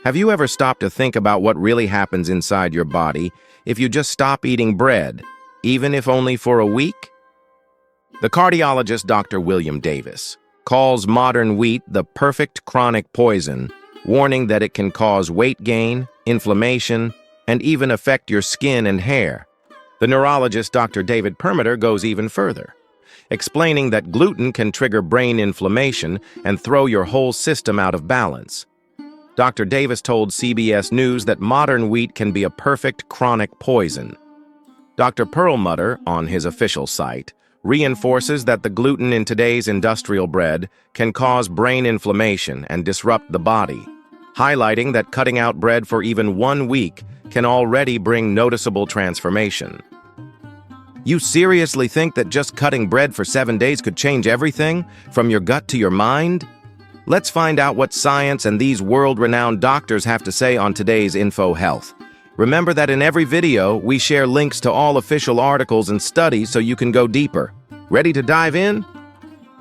Have you ever stopped to think about what really happens inside your body if you just stop eating bread, even if only for a week? The cardiologist Dr. William Davis calls modern wheat the perfect chronic poison, warning that it can cause weight gain, inflammation, and even affect your skin and hair. The neurologist Dr. David Perlmutter goes even further, explaining that gluten can trigger brain inflammation and throw your whole system out of balance. Dr. Davis told CBS News that modern wheat can be a perfect chronic poison. Dr. Perlmutter, on his official site, reinforces that the gluten in today's industrial bread can cause brain inflammation and disrupt the body, highlighting that cutting out bread for even 1 week can already bring noticeable transformation. You seriously think that just cutting bread for 7 days could change everything, from your gut to your mind? Let's find out what science and these world-renowned doctors have to say on today's Info Health. Remember that in every video, we share links to all official articles and studies so you can go deeper. Ready to dive in?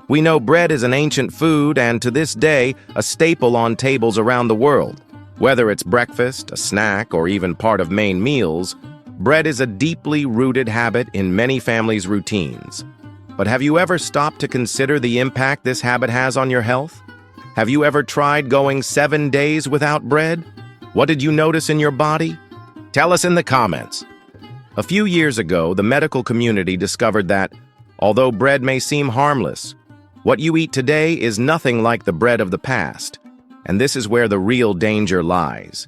We know bread is an ancient food and, to this day, a staple on tables around the world. Whether it's breakfast, a snack, or even part of main meals, bread is a deeply rooted habit in many families' routines. But have you ever stopped to consider the impact this habit has on your health? Have you ever tried going 7 days without bread? What did you notice in your body? Tell us in the comments. A few years ago, the medical community discovered that, although bread may seem harmless, what you eat today is nothing like the bread of the past. And this is where the real danger lies.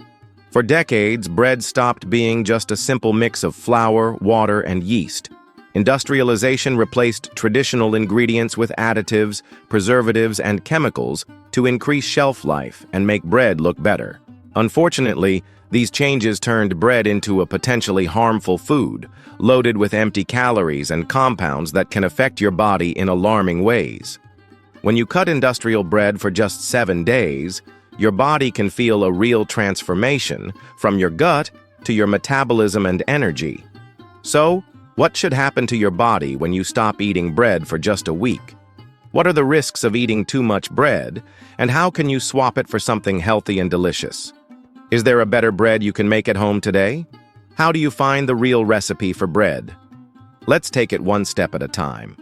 For decades, bread stopped being just a simple mix of flour, water, and yeast. Industrialization replaced traditional ingredients with additives, preservatives, and chemicals to increase shelf life and make bread look better. Unfortunately, these changes turned bread into a potentially harmful food, loaded with empty calories and compounds that can affect your body in alarming ways. When you cut industrial bread for just 7 days, your body can feel a real transformation from your gut to your metabolism and energy. So, what should happen to your body when you stop eating bread for just a week? What are the risks of eating too much bread, and how can you swap it for something healthy and delicious? Is there a better bread you can make at home today? How do you find the real recipe for bread? Let's take it one step at a time.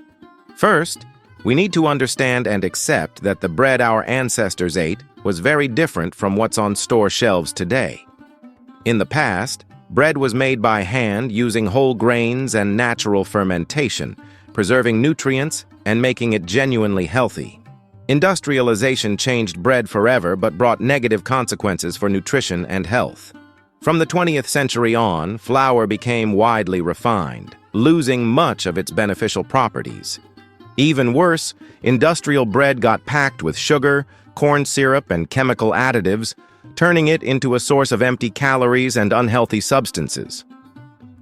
First, we need to understand and accept that the bread our ancestors ate was very different from what's on store shelves today. In the past, bread was made by hand using whole grains and natural fermentation, preserving nutrients and making it genuinely healthy. Industrialization changed bread forever but brought negative consequences for nutrition and health. From the 20th century on, flour became widely refined, losing much of its beneficial properties. Even worse, industrial bread got packed with sugar, corn syrup, and chemical additives, turning it into a source of empty calories and unhealthy substances.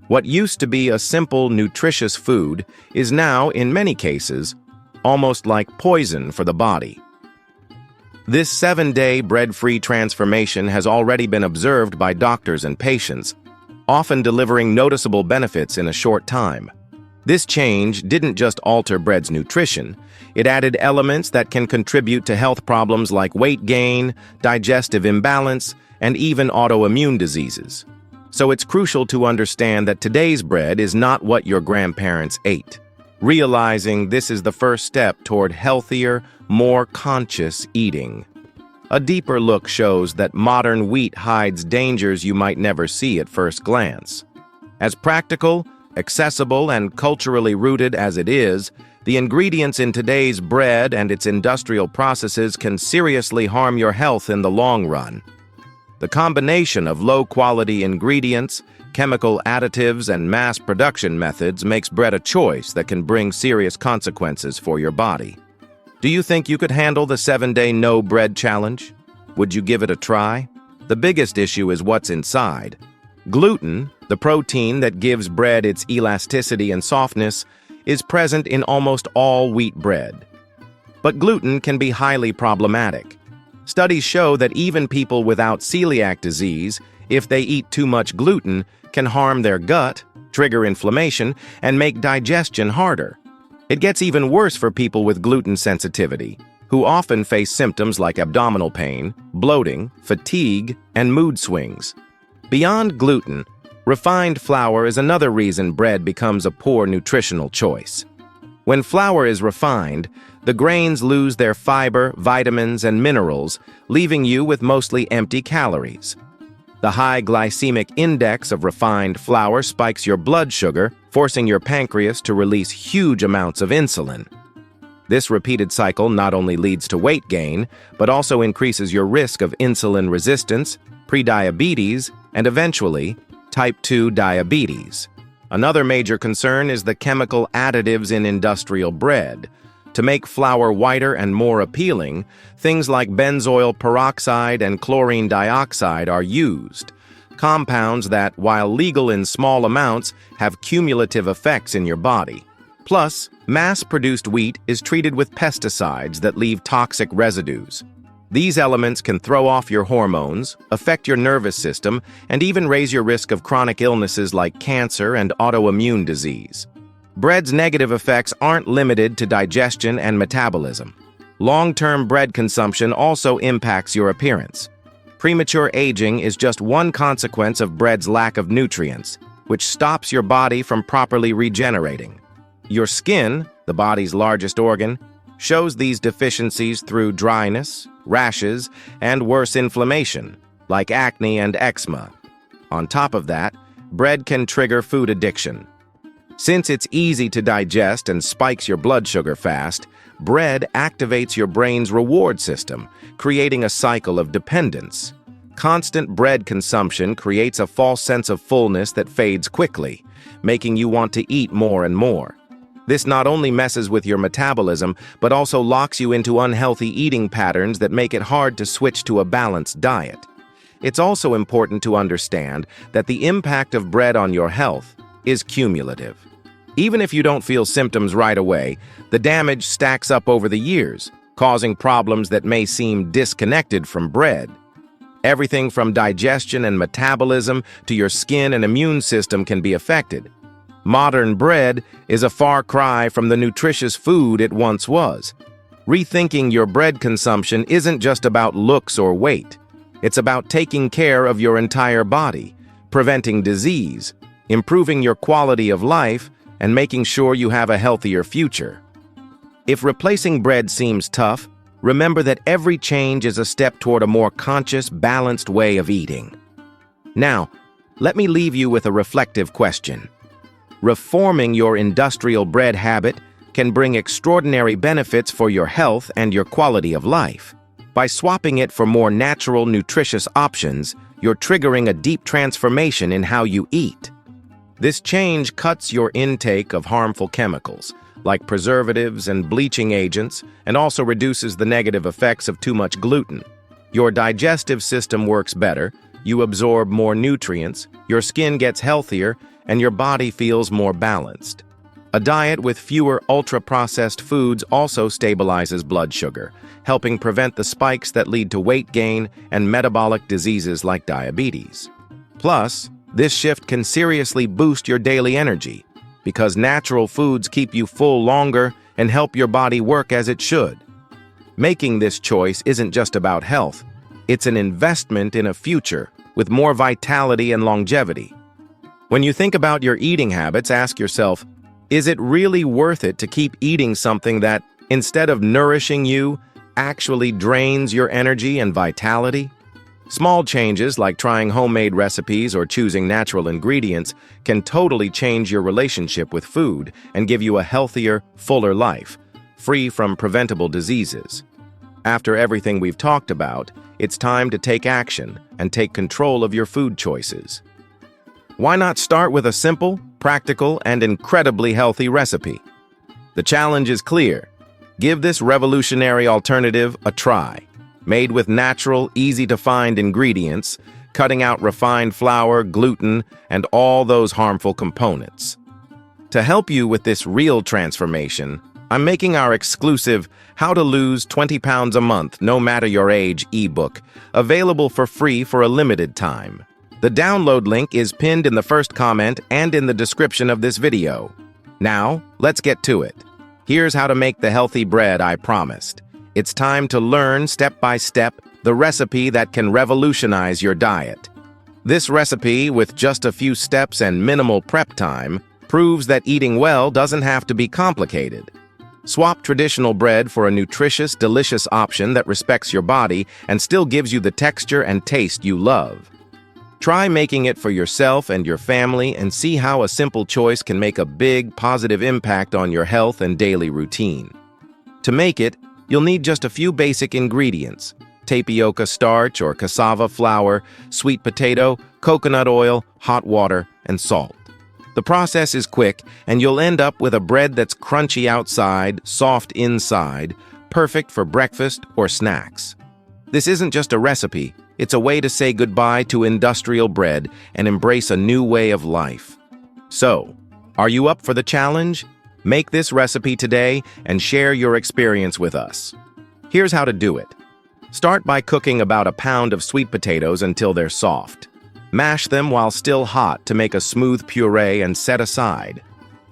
What used to be a simple, nutritious food is now, in many cases, almost like poison for the body. This 7-day bread-free transformation has already been observed by doctors and patients, often delivering noticeable benefits in a short time. This change didn't just alter bread's nutrition, it added elements that can contribute to health problems like weight gain, digestive imbalance, and even autoimmune diseases. So it's crucial to understand that today's bread is not what your grandparents ate. Realizing this is the first step toward healthier, more conscious eating. A deeper look shows that modern wheat hides dangers you might never see at first glance. As practical, accessible, and culturally rooted as it is, the ingredients in today's bread and its industrial processes can seriously harm your health in the long run. The combination of low-quality ingredients, chemical additives, and mass production methods makes bread a choice that can bring serious consequences for your body. Do you think you could handle the 7-day no bread challenge? Would you give it a try? The biggest issue is what's inside. Gluten, the protein that gives bread its elasticity and softness, is present in almost all wheat bread. But gluten can be highly problematic. Studies show that even people without celiac disease, if they eat too much gluten, can harm their gut, trigger inflammation, and make digestion harder. It gets even worse for people with gluten sensitivity. who often face symptoms like abdominal pain, bloating, fatigue, and mood swings. Beyond gluten, refined flour is another reason bread becomes a poor nutritional choice. When flour is refined, the grains lose their fiber, vitamins, and minerals, leaving you with mostly empty calories. The high glycemic index of refined flour spikes your blood sugar, forcing your pancreas to release huge amounts of insulin. This repeated cycle not only leads to weight gain, but also increases your risk of insulin resistance, prediabetes, and eventually, type 2 diabetes. Another major concern is the chemical additives in industrial bread. To make flour whiter and more appealing, things like benzoyl peroxide and chlorine dioxide are used, compounds that, while legal in small amounts, have cumulative effects in your body. Plus, mass-produced wheat is treated with pesticides that leave toxic residues. These elements can throw off your hormones, affect your nervous system, and even raise your risk of chronic illnesses like cancer and autoimmune disease. Bread's negative effects aren't limited to digestion and metabolism. Long-term bread consumption also impacts your appearance. Premature aging is just one consequence of bread's lack of nutrients, which stops your body from properly regenerating. Your skin, the body's largest organ, shows these deficiencies through dryness, rashes, and worse inflammation, like acne and eczema. On top of that, bread can trigger food addiction. Since it's easy to digest and spikes your blood sugar fast, bread activates your brain's reward system, creating a cycle of dependence. Constant bread consumption creates a false sense of fullness that fades quickly, making you want to eat more and more. This not only messes with your metabolism, but also locks you into unhealthy eating patterns that make it hard to switch to a balanced diet. It's also important to understand that the impact of bread on your health is cumulative. Even if you don't feel symptoms right away, the damage stacks up over the years, causing problems that may seem disconnected from bread. Everything from digestion and metabolism to your skin and immune system can be affected. Modern bread is a far cry from the nutritious food it once was. Rethinking your bread consumption isn't just about looks or weight. It's about taking care of your entire body, preventing disease, improving your quality of life, and making sure you have a healthier future. If replacing bread seems tough, remember that every change is a step toward a more conscious, balanced way of eating. Now, let me leave you with a reflective question. Reforming your industrial bread habit can bring extraordinary benefits for your health and your quality of life. By swapping it for more natural, nutritious options, you're triggering a deep transformation in how you eat. This change cuts your intake of harmful chemicals, like preservatives and bleaching agents, and also reduces the negative effects of too much gluten. Your digestive system works better, you absorb more nutrients, your skin gets healthier, and your body feels more balanced. A diet with fewer ultra-processed foods also stabilizes blood sugar, helping prevent the spikes that lead to weight gain and metabolic diseases like diabetes. Plus, this shift can seriously boost your daily energy, because natural foods keep you full longer and help your body work as it should. Making this choice isn't just about health, it's an investment in a future with more vitality and longevity. When you think about your eating habits, ask yourself, is it really worth it to keep eating something that, instead of nourishing you, actually drains your energy and vitality? Small changes like trying homemade recipes or choosing natural ingredients can totally change your relationship with food and give you a healthier, fuller life, free from preventable diseases. After everything we've talked about, it's time to take action and take control of your food choices. Why not start with a simple, practical, and incredibly healthy recipe? The challenge is clear. Give this revolutionary alternative a try. Made with natural, easy-to-find ingredients, cutting out refined flour, gluten, and all those harmful components. To help you with this real transformation, I'm making our exclusive How to Lose 20 Pounds a Month, No Matter Your Age ebook, available for free for a limited time. The download link is pinned in the first comment and in the description of this video. Now, let's get to it. Here's how to make the healthy bread I promised. It's time to learn step by step the recipe that can revolutionize your diet. This recipe, with just a few steps and minimal prep time, proves that eating well doesn't have to be complicated. Swap traditional bread for a nutritious, delicious option that respects your body and still gives you the texture and taste you love. Try making it for yourself and your family and see how a simple choice can make a big, positive impact on your health and daily routine. To make it, you'll need just a few basic ingredients: tapioca starch or cassava flour, sweet potato, coconut oil, hot water, and salt. The process is quick, and you'll end up with a bread that's crunchy outside, soft inside, perfect for breakfast or snacks. This isn't just a recipe, it's a way to say goodbye to industrial bread and embrace a new way of life. So, are you up for the challenge? Make this recipe today and share your experience with us. Here's how to do it. Start by cooking about a pound of sweet potatoes until they're soft. Mash them while still hot to make a smooth puree and set aside.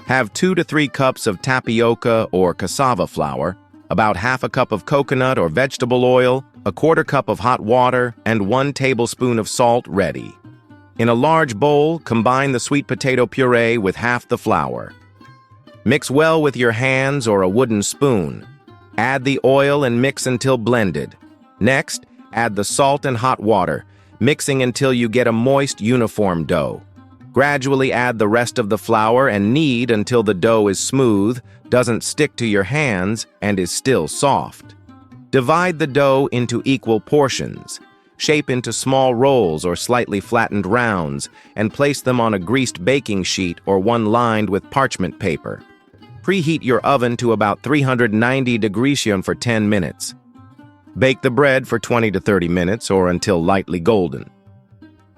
Have 2 to 3 cups of tapioca or cassava flour, about half a cup of coconut or vegetable oil, a quarter cup of hot water, and 1 tablespoon of salt ready. In a large bowl, combine the sweet potato puree with half the flour. Mix well with your hands or a wooden spoon. Add the oil and mix until blended. Next, add the salt and hot water, mixing until you get a moist, uniform dough. Gradually add the rest of the flour and knead until the dough is smooth, doesn't stick to your hands, and is still soft. Divide the dough into equal portions. Shape into small rolls or slightly flattened rounds, and place them on a greased baking sheet or one lined with parchment paper. Preheat your oven to about 390 degrees for 10 minutes. Bake the bread for 20 to 30 minutes or until lightly golden.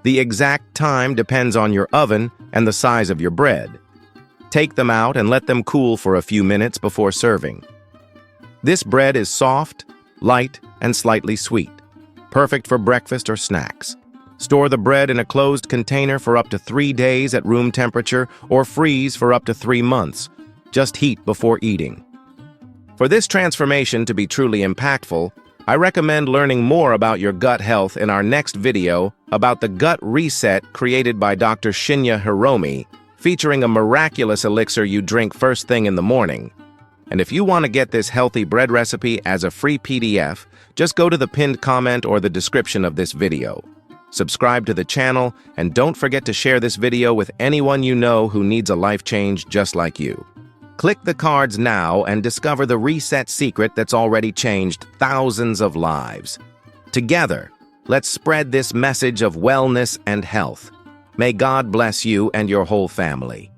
The exact time depends on your oven and the size of your bread. Take them out and let them cool for a few minutes before serving. This bread is soft, light, and slightly sweet, perfect for breakfast or snacks. Store the bread in a closed container for up to 3 days at room temperature or freeze for up to 3 months. Just heat before eating. For this transformation to be truly impactful, I recommend learning more about your gut health in our next video about the gut reset created by Dr. Shinya Hiromi, featuring a miraculous elixir you drink first thing in the morning. And if you want to get this healthy bread recipe as a free PDF, just go to the pinned comment or the description of this video. Subscribe to the channel, and don't forget to share this video with anyone you know who needs a life change just like you. Click the cards now and discover the reset secret that's already changed thousands of lives. Together, let's spread this message of wellness and health. May God bless you and your whole family.